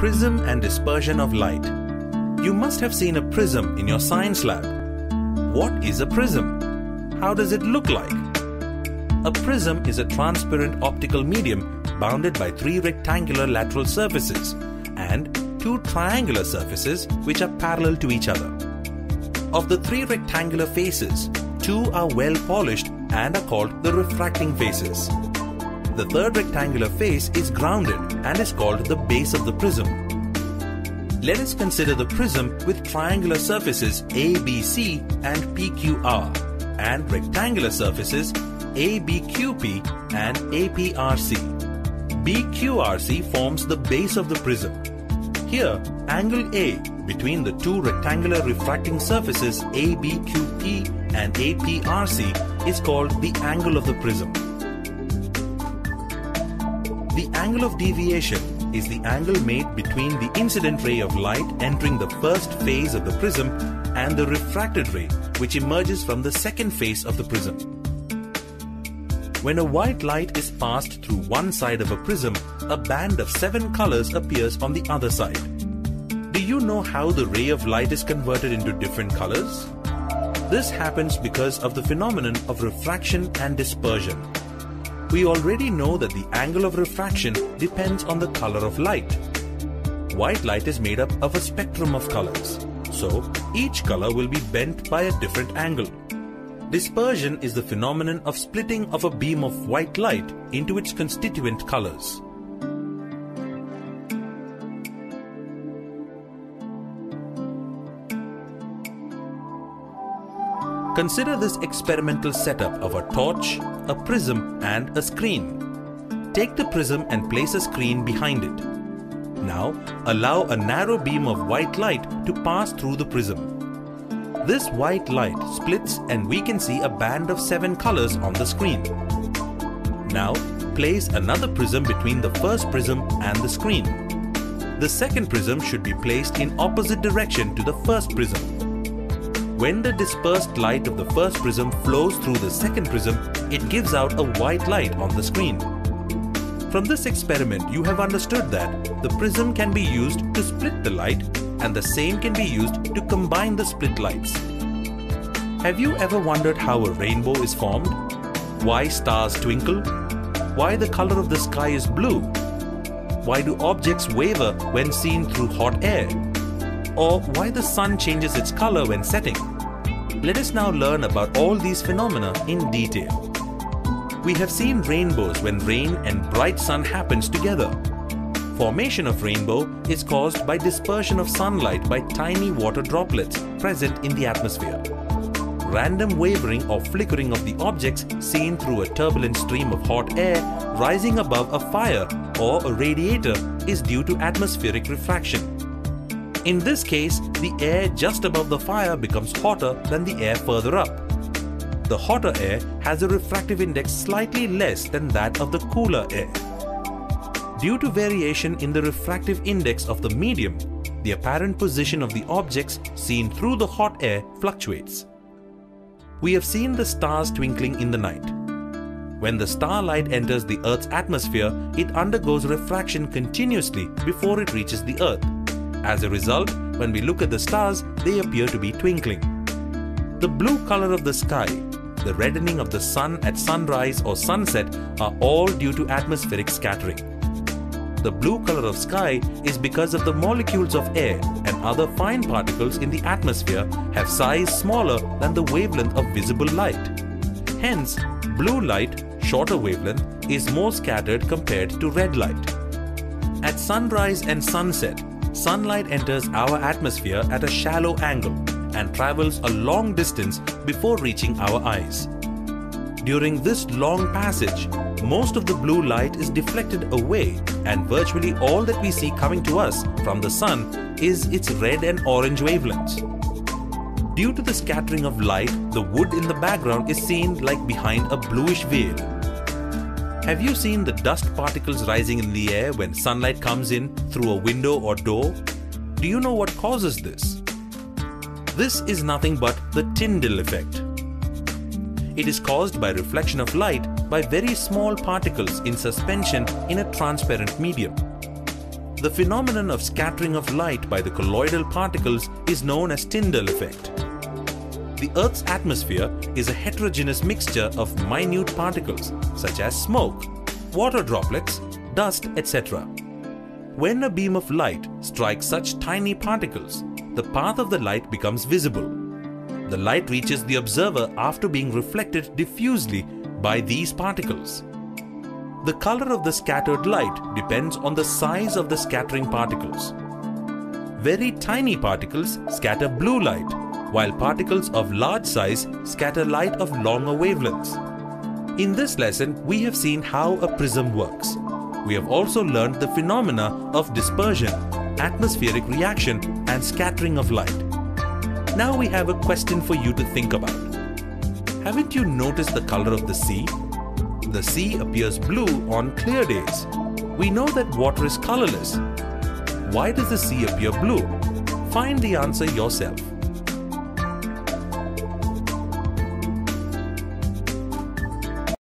Prism and dispersion of light. You must have seen a prism in your science lab. What is a prism? How does it look like? A prism is a transparent optical medium bounded by 3 rectangular lateral surfaces and 2 triangular surfaces which are parallel to each other. Of the 3 rectangular faces, 2 are well polished and are called the refracting faces. The 3rd rectangular face is grounded and is called the base of the prism. Let us consider the prism with triangular surfaces ABC and PQR and rectangular surfaces ABQP and APRC. BQRC forms the base of the prism. Here, angle A between the 2 rectangular refracting surfaces ABQP and APRC is called the angle of the prism. The angle of deviation is the angle made between the incident ray of light entering the first phase of the prism and the refracted ray which emerges from the second phase of the prism. When a white light is passed through one side of a prism, a band of 7 colors appears on the other side. Do you know how the ray of light is converted into different colors? This happens because of the phenomenon of refraction and dispersion. We already know that the angle of refraction depends on the color of light. White light is made up of a spectrum of colors, so each color will be bent by a different angle. Dispersion is the phenomenon of splitting of a beam of white light into its constituent colors. Consider this experimental setup of a torch, a prism and a screen. Take the prism and place a screen behind it. Now allow a narrow beam of white light to pass through the prism. This white light splits and we can see a band of 7 colors on the screen. Now place another prism between the first prism and the screen. The second prism should be placed in opposite direction to the first prism. When the dispersed light of the first prism flows through the second prism, it gives out a white light on the screen. From this experiment, you have understood that the prism can be used to split the light and the same can be used to combine the split lights. Have you ever wondered how a rainbow is formed? Why stars twinkle? Why the color of the sky is blue? Why do objects waver when seen through hot air? Or why the sun changes its color when setting? Let us now learn about all these phenomena in detail. We have seen rainbows when rain and bright sun happens together. Formation of rainbow is caused by dispersion of sunlight by tiny water droplets present in the atmosphere. Random wavering or flickering of the objects seen through a turbulent stream of hot air rising above a fire or a radiator is due to atmospheric refraction. In this case, the air just above the fire becomes hotter than the air further up. The hotter air has a refractive index slightly less than that of the cooler air. Due to variation in the refractive index of the medium, the apparent position of the objects seen through the hot air fluctuates. We have seen the stars twinkling in the night. When the starlight enters the Earth's atmosphere, it undergoes refraction continuously before it reaches the Earth. As a result, when we look at the stars, they appear to be twinkling. The blue color of the sky, the reddening of the sun at sunrise or sunset are all due to atmospheric scattering. The blue color of sky is because of the molecules of air and other fine particles in the atmosphere have size smaller than the wavelength of visible light. Hence, blue light, shorter wavelength, is more scattered compared to red light. At sunrise and sunset, sunlight enters our atmosphere at a shallow angle and travels a long distance before reaching our eyes. During this long passage, most of the blue light is deflected away and virtually all that we see coming to us from the sun is its red and orange wavelengths. Due to the scattering of light, the wood in the background is seen like behind a bluish veil. Have you seen the dust particles rising in the air when sunlight comes in through a window or door? Do you know what causes this? This is nothing but the Tyndall effect. It is caused by reflection of light by very small particles in suspension in a transparent medium. The phenomenon of scattering of light by the colloidal particles is known as Tyndall effect. The Earth's atmosphere is a heterogeneous mixture of minute particles such as smoke, water droplets, dust, etc. When a beam of light strikes such tiny particles, the path of the light becomes visible. The light reaches the observer after being reflected diffusely by these particles. The color of the scattered light depends on the size of the scattering particles. Very tiny particles scatter blue light, while particles of large size scatter light of longer wavelengths. In this lesson, we have seen how a prism works. We have also learned the phenomena of dispersion, atmospheric reaction, and scattering of light. Now we have a question for you to think about. Haven't you noticed the color of the sea? The sea appears blue on clear days. We know that water is colorless. Why does the sea appear blue? Find the answer yourself.